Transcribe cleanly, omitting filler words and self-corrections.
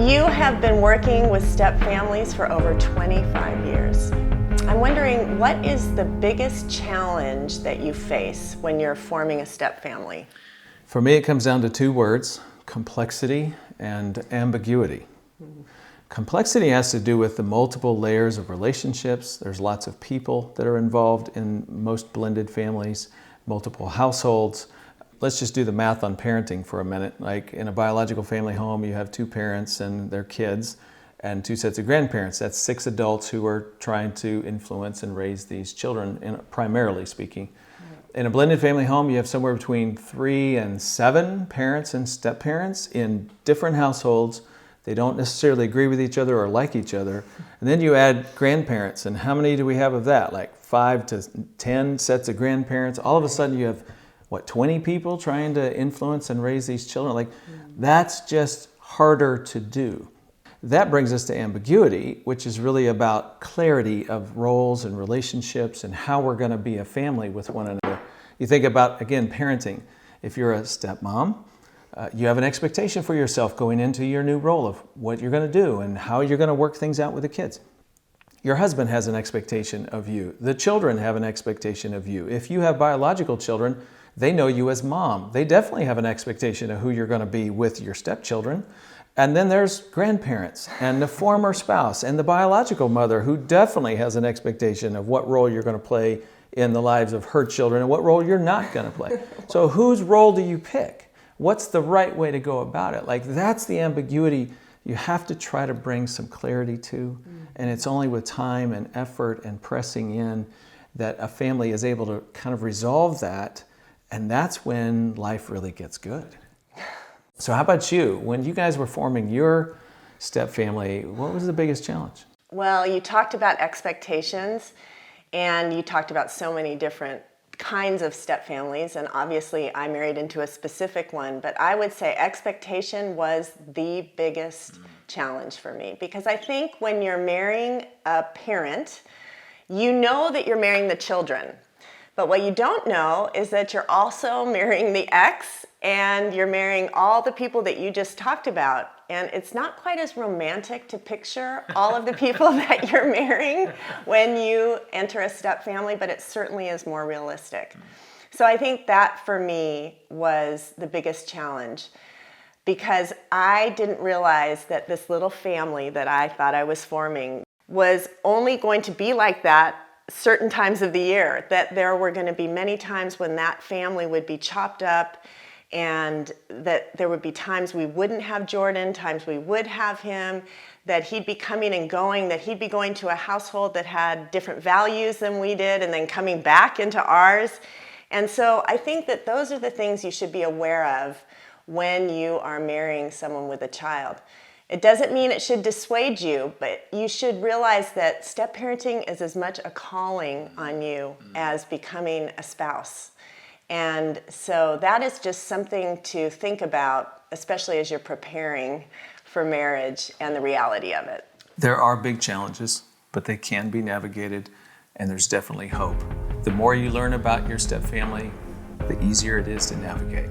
You have been working with step families for over 25 years. I'm wondering, what is the biggest challenge that you face when you're forming a step family? For me, it comes down to two words: complexity and ambiguity. Complexity has to do with the multiple layers of relationships. There's lots of people that are involved in most blended families, multiple households. Let's just do the math on parenting for a minute. Like in a biological family home, you have two parents and their kids and two sets of grandparents. That's 6 adults who are trying to influence and raise these children, primarily speaking. In a blended family home, you have somewhere between 3 and 7 parents and step-parents in different households. They don't necessarily agree with each other or like each other. And then you add grandparents, and how many do we have of that? Like 5 to 10 sets of grandparents. All of a sudden you have, 20 people trying to influence and raise these children? Like, that's just harder to do. That brings us to ambiguity, which is really about clarity of roles and relationships and how we're going to be a family with one another. You think about, again, parenting. If you're a stepmom, you have an expectation for yourself going into your new role of what you're going to do and how you're going to work things out with the kids. Your husband has an expectation of you. The children have an expectation of you. If you have biological children, they know you as mom. They definitely have an expectation of who you're going to be with your stepchildren. And then there's grandparents and the former spouse and the biological mother, who definitely has an expectation of what role you're going to play in the lives of her children and what role you're not going to play. So whose role do you pick? What's the right way to go about it? Like, that's the ambiguity you have to try to bring some clarity to. And it's only with time and effort and pressing in that a family is able to kind of resolve that. And that's when life really gets good. So how about you? When you guys were forming your step family, what was the biggest challenge? Well, you talked about expectations, and you talked about so many different kinds of step families, and obviously I married into a specific one, but I would say expectation was the biggest challenge for me, because I think when you're marrying a parent, you know that you're marrying the children. But what you don't know is that you're also marrying the ex, and you're marrying all the people that you just talked about. And it's not quite as romantic to picture all of the people that you're marrying when you enter a step family, but it certainly is more realistic. So I think that for me was the biggest challenge, because I didn't realize that this little family that I thought I was forming was only going to be like that certain times of the year, that there were going to be many times when that family would be chopped up, and that there would be times we wouldn't have Jordan, times we would have him, that he'd be coming and going, that he'd be going to a household that had different values than we did, and then coming back into ours. And so I think that those are the things you should be aware of when you are marrying someone with a child. It doesn't mean it should dissuade you, but you should realize that step parenting is as much a calling on you as becoming a spouse. And so that is just something to think about, especially as you're preparing for marriage and the reality of it. There are big challenges, but they can be navigated, and there's definitely hope. The more you learn about your step family, the easier it is to navigate.